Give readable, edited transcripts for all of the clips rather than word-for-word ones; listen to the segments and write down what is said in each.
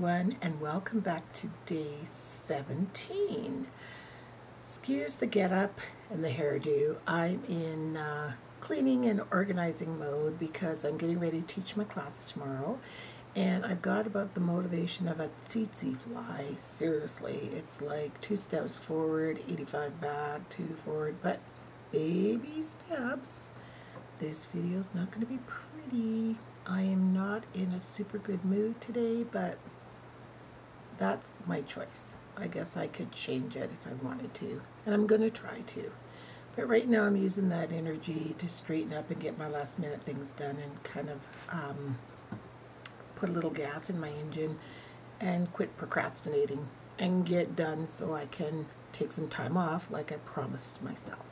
everyone, and welcome back to day 17. Excuse the get up and the hairdo. I'm in cleaning and organizing mode because I'm getting ready to teach my class tomorrow, and I've got about the motivation of a tsetse fly. Seriously, it's like 2 steps forward, 85 back, 2 forward, but baby steps. This video is not going to be pretty. I am not in a super good mood today, but that's my choice. I guess I could change it if I wanted to, and I'm going to try to. But right now I'm using that energy to straighten up and get my last minute things done and kind of put a little gas in my engine and quit procrastinating and get done so I can take some time off like I promised myself.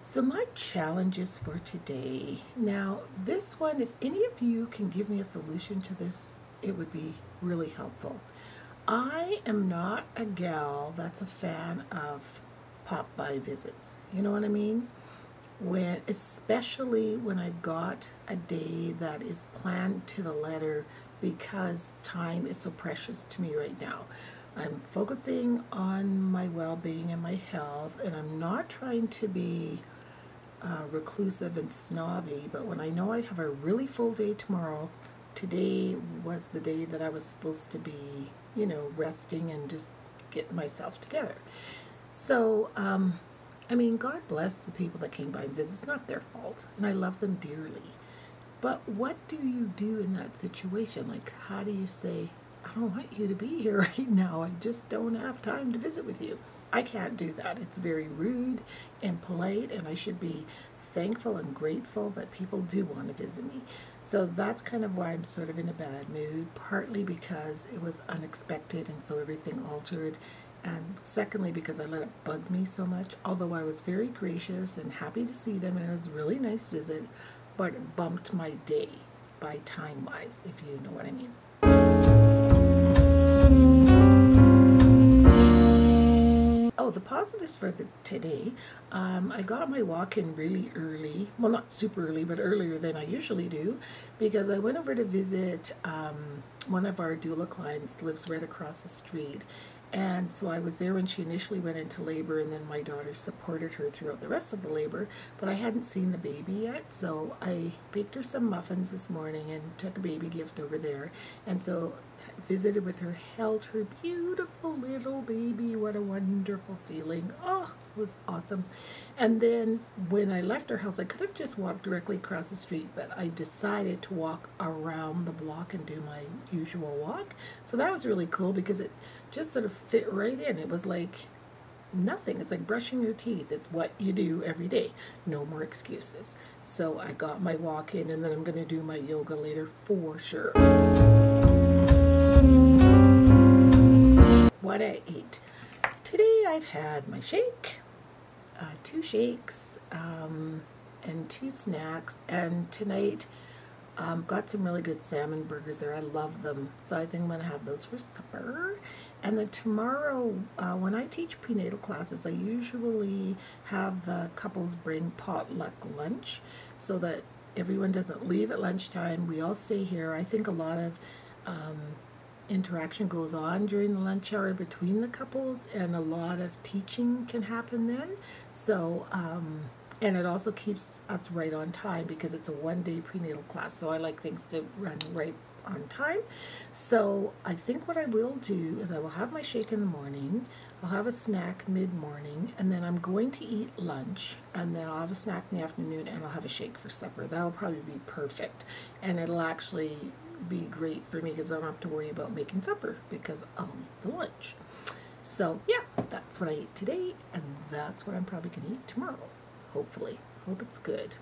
So my challenges for today. Now this one, if any of you can give me a solution to this, it would be really helpful. I am not a gal that's a fan of pop-by visits. You know what I mean? Especially when I've got a day that is planned to the letter, because time is so precious to me right now. I'm focusing on my well-being and my health, and I'm not trying to be reclusive and snobby, but when I know I have a really full day tomorrow, today was the day that I was supposed to be, you know, resting and just getting myself together. So, I mean, God bless the people that came by and visit. It's not their fault, and I love them dearly. But what do you do in that situation? Like, how do you say, I don't want you to be here right now. I just don't have time to visit with you. I can't do that. It's very rude and polite, and I should be thankful and grateful that people do want to visit me. So that's kind of why I'm sort of in a bad mood, partly because it was unexpected and so everything altered, and secondly because I let it bug me so much, although I was very gracious and happy to see them and it was a really nice visit, but it bumped my day by time-wise, if you know what I mean. Oh, the positives for today, I got my walk in really early. Well, not super early, but earlier than I usually do, because I went over to visit one of our doula clients, lives right across the street. And so I was there when she initially went into labor, and then my daughter supported her throughout the rest of the labor, but I hadn't seen the baby yet, so I baked her some muffins this morning and took a baby gift over there, and so visited with her, held her beautiful little baby. What a wonderful feeling. Oh, it was awesome. And then when I left her house, I could have just walked directly across the street, but I decided to walk around the block and do my usual walk. So that was really cool because it just sort of fit right in. It was like nothing. It's like brushing your teeth. It's what you do every day. No more excuses. So I got my walk in, and then I'm going to do my yoga later for sure. What I ate. Today I've had my shake, 2 shakes, and 2 snacks, and tonight got some really good salmon burgers there. I love them, so I think I'm going to have those for supper. And then tomorrow, when I teach prenatal classes, I usually have the couples bring potluck lunch so that everyone doesn't leave at lunchtime. We all stay here. I think a lot of interaction goes on during the lunch hour between the couples, and a lot of teaching can happen then. So, and it also keeps us right on time because it's a 1-day prenatal class, so I like things to run right on time. So I think what I will do is I will have my shake in the morning, I'll have a snack mid-morning, and then I'm going to eat lunch, and then I'll have a snack in the afternoon, and I'll have a shake for supper. That'll probably be perfect, and it'll actually be great for me because I don't have to worry about making supper because I'll eat the lunch. So yeah, that's what I ate today, and that's what I'm probably going to eat tomorrow, hopefully. Hope it's good.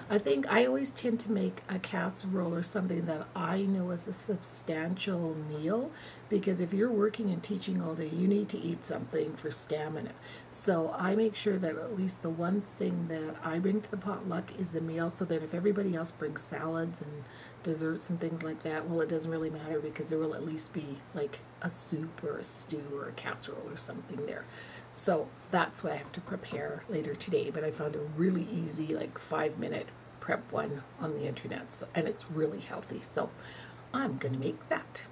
I think I always tend to make a casserole or something that I know is a substantial meal, because if you're working and teaching all day, you need to eat something for stamina. So I make sure that at least the one thing that I bring to the potluck is the meal, so that if everybody else brings salads and desserts and things like that, well, it doesn't really matter because there will at least be like a soup or a stew or a casserole or something there. So that's what I have to prepare later today, but I found a really easy, like 5-minute prep one on the internet, so, and it's really healthy. So I'm going to make that.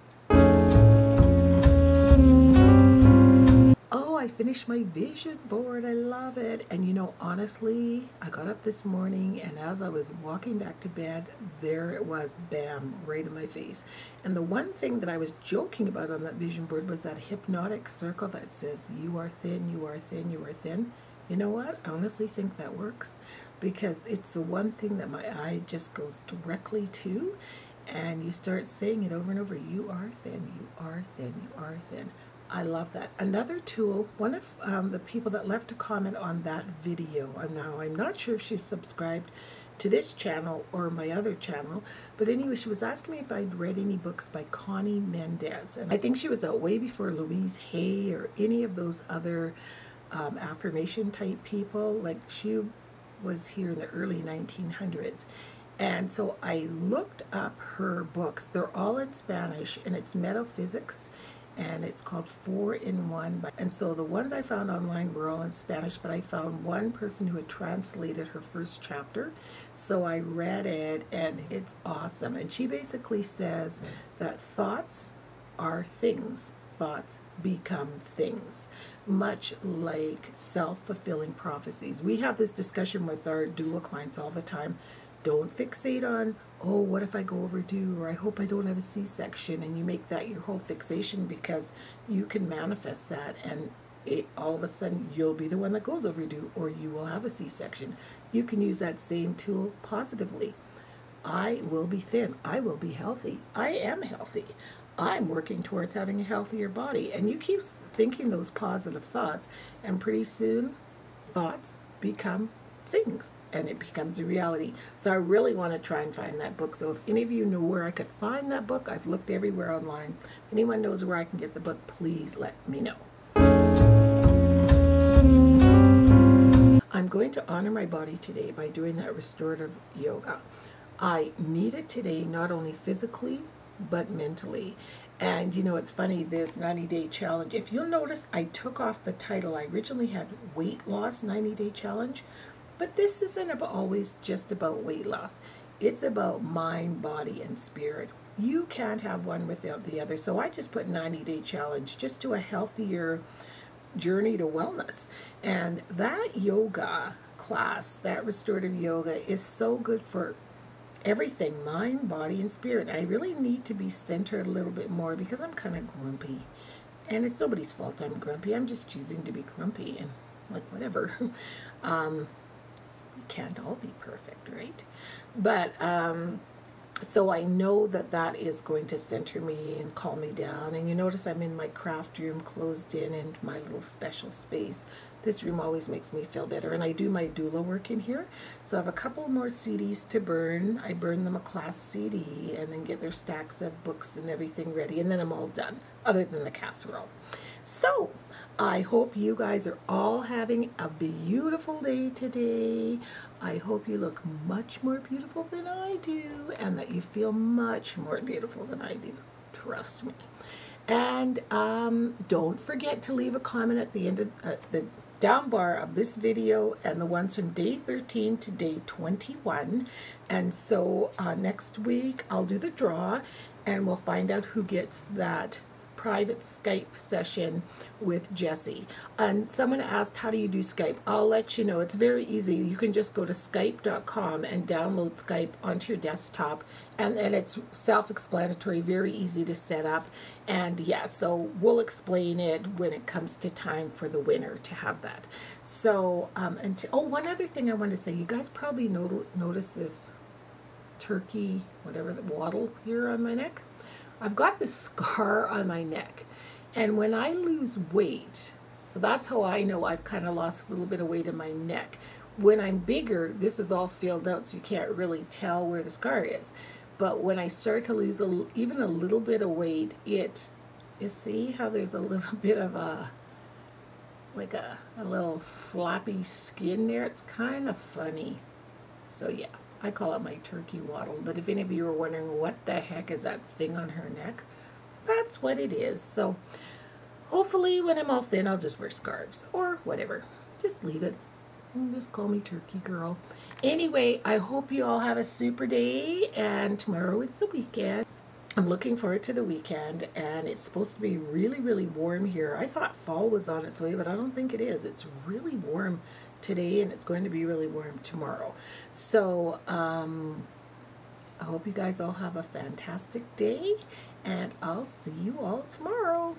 Oh, I finished my vision board. I love it. And you know, honestly, I got up this morning and as I was walking back to bed, there it was, bam, right in my face. And the one thing that I was joking about on that vision board was that hypnotic circle that says, you are thin, you are thin, you are thin. You know what? I honestly think that works because it's the one thing that my eye just goes directly to. And you start saying it over and over, you are thin, you are thin, you are thin. I love that. Another tool, one of the people that left a comment on that video, I'm not sure if she's subscribed to this channel or my other channel, but anyway, she was asking me if I'd read any books by Connie Mendez. And I think she was out way before Louise Hay or any of those other affirmation type people. Like she was here in the early 1900s. And so I looked up her books. They're all in Spanish and it's metaphysics. And it's called 4-in-1. And so the ones I found online were all in Spanish, but I found one person who had translated her first chapter. So I read it and it's awesome. And she basically says that thoughts are things. Thoughts become things. Much like self-fulfilling prophecies. We have this discussion with our doula clients all the time. Don't fixate on, oh, what if I go overdue, or I hope I don't have a C-section, and you make that your whole fixation because you can manifest that, and all of a sudden you'll be the one that goes overdue, or you will have a C-section. You can use that same tool positively. I will be thin. I will be healthy. I am healthy. I'm working towards having a healthier body. And you keep thinking those positive thoughts, and pretty soon thoughts become things and it becomes a reality. So I really want to try and find that book. So if any of you know where I could find that book, I've looked everywhere online. If anyone knows where I can get the book, please let me know. I'm going to honor my body today by doing that restorative yoga. I need it today, not only physically, but mentally. And you know, it's funny, this 90-day challenge, if you'll notice, I took off the title. I originally had weight loss 90-day challenge. But this isn't always just about weight loss. It's about mind, body, and spirit. You can't have one without the other. So I just put 90-day challenge just to a healthier journey to wellness. And that yoga class, that restorative yoga, is so good for everything, mind, body, and spirit. I really need to be centered a little bit more because I'm kind of grumpy. And it's nobody's fault I'm grumpy. I'm just choosing to be grumpy and like whatever. Can't all be perfect, right? But so I know that that is going to center me and calm me down. And you notice I'm in my craft room, closed in my little special space. This room always makes me feel better. And I do my doula work in here. So I have a couple more CDs to burn. I burn them a class CD and then get their stacks of books and everything ready. And then I'm all done, other than the casserole. So I hope you guys are all having a beautiful day today. I hope you look much more beautiful than I do and that you feel much more beautiful than I do. Trust me. And don't forget to leave a comment at the end of the down bar of this video and the ones from day 13 to day 21. And so next week I'll do the draw and we'll find out who gets that private Skype session with Jessie. And someone asked, how do you do Skype? I'll let you know. It's very easy. You can just go to skype.com and download Skype onto your desktop, and it's self-explanatory, very easy to set up. And yeah, so we'll explain it when it comes to time for the winner to have that. So one other thing I wanted to say, you guys probably noticed this turkey, whatever, the wattle here on my neck. I've got this scar on my neck, and when I lose weight, so that's how I know I've kind of lost a little bit of weight in my neck. When I'm bigger, this is all filled out, so you can't really tell where the scar is. But when I start to lose even a little bit of weight, you see how there's a little bit of like a little floppy skin there? It's kind of funny. So yeah. I call it my turkey waddle, but if any of you are wondering what the heck is that thing on her neck, that's what it is. So hopefully when I'm all thin, I'll just wear scarves or whatever. Just leave it. Just call me Turkey Girl. Anyway, I hope you all have a super day, and tomorrow is the weekend. I'm looking forward to the weekend, and it's supposed to be really, really warm here. I thought fall was on its way, but I don't think it is. It's really warm today, and it's going to be really warm tomorrow. So, I hope you guys all have a fantastic day, and I'll see you all tomorrow.